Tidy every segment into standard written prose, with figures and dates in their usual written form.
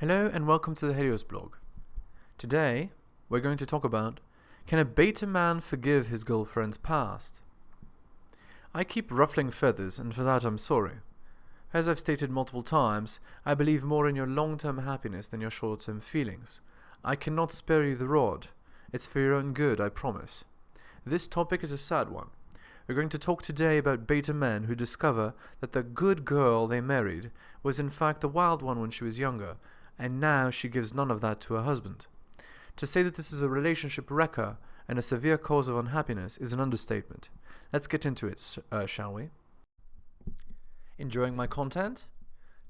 Hello and welcome to the Helios blog. Today, we're going to talk about, can a beta man forgive his girlfriend's past? I keep ruffling feathers, and for that I'm sorry. As I've stated multiple times, I believe more in your long-term happiness than your short-term feelings. I cannot spare you the rod. It's for your own good, I promise. This topic is a sad one. We're going to talk today about beta men who discover that the good girl they married was in fact a wild one when she was younger, and now she gives none of that to her husband. To say that this is a relationship wrecker and a severe cause of unhappiness is an understatement. Let's get into it, shall we? Enjoying my content?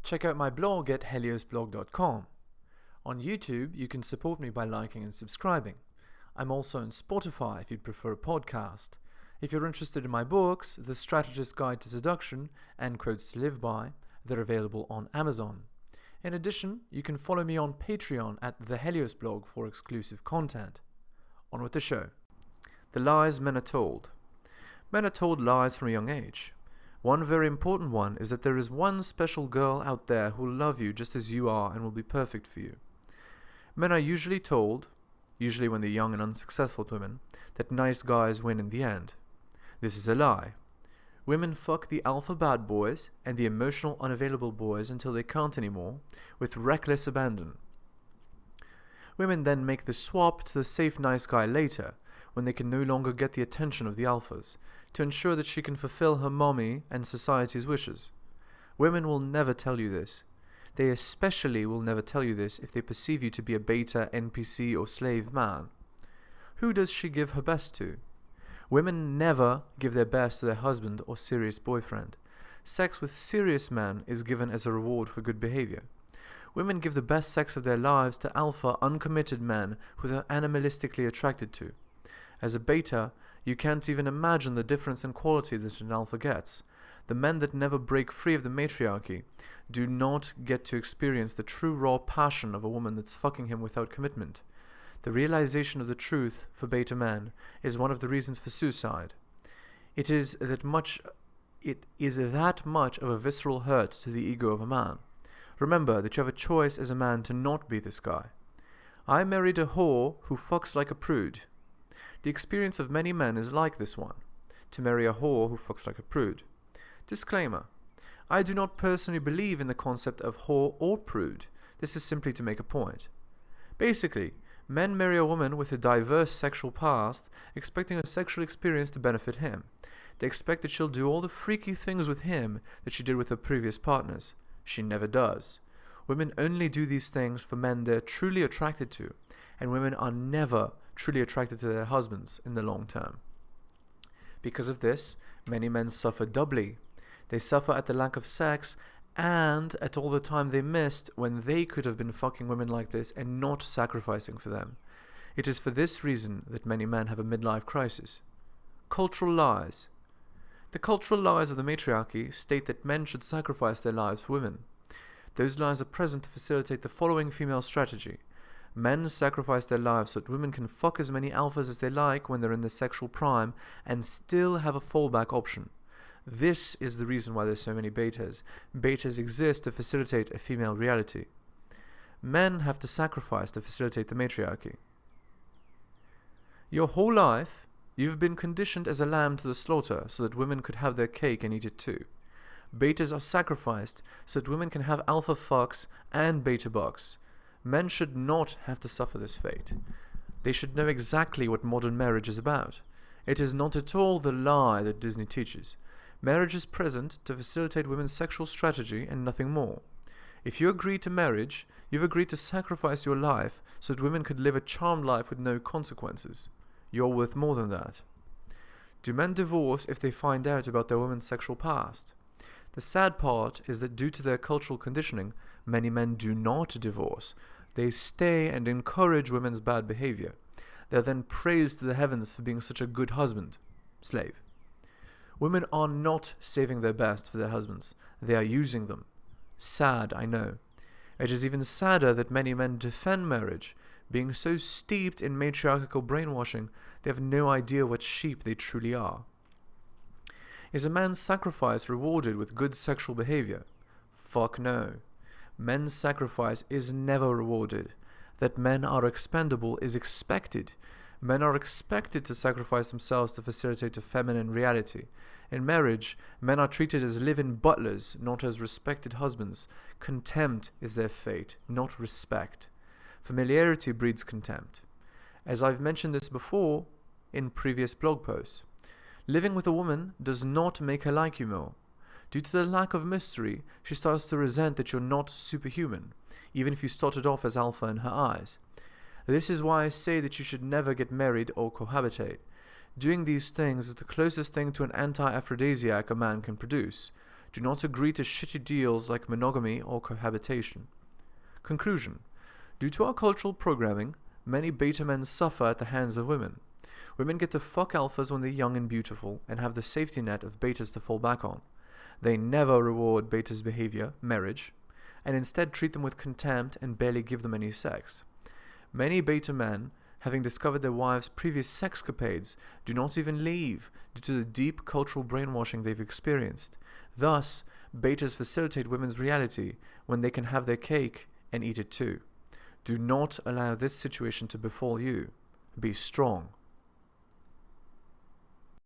Check out my blog at heliosblog.com. On YouTube, you can support me by liking and subscribing. I'm also on Spotify if you'd prefer a podcast. If you're interested in my books, The Strategist Guide to Seduction and Quotes to Live By, they're available on Amazon. In addition, you can follow me on Patreon at the Helios blog for exclusive content. On with the show. The lies men are told. Men are told lies from a young age. One very important one is that there is one special girl out there who will love you just as you are and will be perfect for you. Men are usually told, usually when they're young and unsuccessful women, that nice guys win in the end. This is a lie. Women fuck the alpha bad boys and the emotional unavailable boys until they can't anymore, with reckless abandon. Women then make the swap to the safe nice guy later, when they can no longer get the attention of the alphas, to ensure that she can fulfill her mommy and society's wishes. Women will never tell you this. They especially will never tell you this if they perceive you to be a beta, NPC or slave man. Who does she give her best to? Women never give their best to their husband or serious boyfriend. Sex with serious men is given as a reward for good behavior. Women give the best sex of their lives to alpha, uncommitted men who they're animalistically attracted to. As a beta, you can't even imagine the difference in quality that an alpha gets. The men that never break free of the matriarchy do not get to experience the true raw passion of a woman that's fucking him without commitment. The realization of the truth for beta men is one of the reasons for suicide. It is that much of a visceral hurt to the ego of a man. Remember that you have a choice as a man to not be this guy. I married a whore who fucks like a prude. The experience of many men is like this one, to marry a whore who fucks like a prude. Disclaimer: I do not personally believe in the concept of whore or prude. This is simply to make a point. Basically, men marry a woman with a diverse sexual past, expecting a sexual experience to benefit him. They expect that she'll do all the freaky things with him that she did with her previous partners. She never does. Women only do these things for men they're truly attracted to, and women are never truly attracted to their husbands in the long term. Because of this, many men suffer doubly. They suffer at the lack of sex and at all the time they missed when they could have been fucking women like this and not sacrificing for them. It is for this reason that many men have a midlife crisis. Cultural lies. The cultural lies of the matriarchy state that men should sacrifice their lives for women. Those lies are present to facilitate the following female strategy. Men sacrifice their lives so that women can fuck as many alphas as they like when they're in their sexual prime and still have a fallback option. This is the reason why there's so many betas. Betas exist to facilitate a female reality. Men have to sacrifice to facilitate the matriarchy. Your whole life, you've been conditioned as a lamb to the slaughter so that women could have their cake and eat it too. Betas are sacrificed so that women can have alpha fucks and beta bucks. Men should not have to suffer this fate. They should know exactly what modern marriage is about. It is not at all the lie that Disney teaches. Marriage is present to facilitate women's sexual strategy and nothing more. If you agree to marriage, you've agreed to sacrifice your life so that women could live a charmed life with no consequences. You're worth more than that. Do men divorce if they find out about their woman's sexual past? The sad part is that due to their cultural conditioning, many men do not divorce. They stay and encourage women's bad behavior. They are then praised to the heavens for being such a good husband. Slave. Women are not saving their best for their husbands. They are using them. Sad, I know. It is even sadder that many men defend marriage. Being so steeped in matriarchal brainwashing, they have no idea what sheep they truly are. Is a man's sacrifice rewarded with good sexual behavior? Fuck no. Men's sacrifice is never rewarded. That men are expendable is expected. Men are expected to sacrifice themselves to facilitate a feminine reality. In marriage, men are treated as live-in butlers, not as respected husbands. Contempt is their fate, not respect. Familiarity breeds contempt. As I've mentioned this before in previous blog posts, living with a woman does not make her like you more. Due to the lack of mystery, she starts to resent that you're not superhuman, even if you started off as alpha in her eyes. This is why I say that you should never get married or cohabitate. Doing these things is the closest thing to an anti-aphrodisiac a man can produce. Do not agree to shitty deals like monogamy or cohabitation. Conclusion. Due to our cultural programming, many beta men suffer at the hands of women. Women get to fuck alphas when they're young and beautiful and have the safety net of betas to fall back on. They never reward betas' behavior, marriage, and instead treat them with contempt and barely give them any sex. Many beta men, having discovered their wives' previous sexcapades, do not even leave due to the deep cultural brainwashing they've experienced. Thus, betas facilitate women's reality when they can have their cake and eat it too. Do not allow this situation to befall you. Be strong.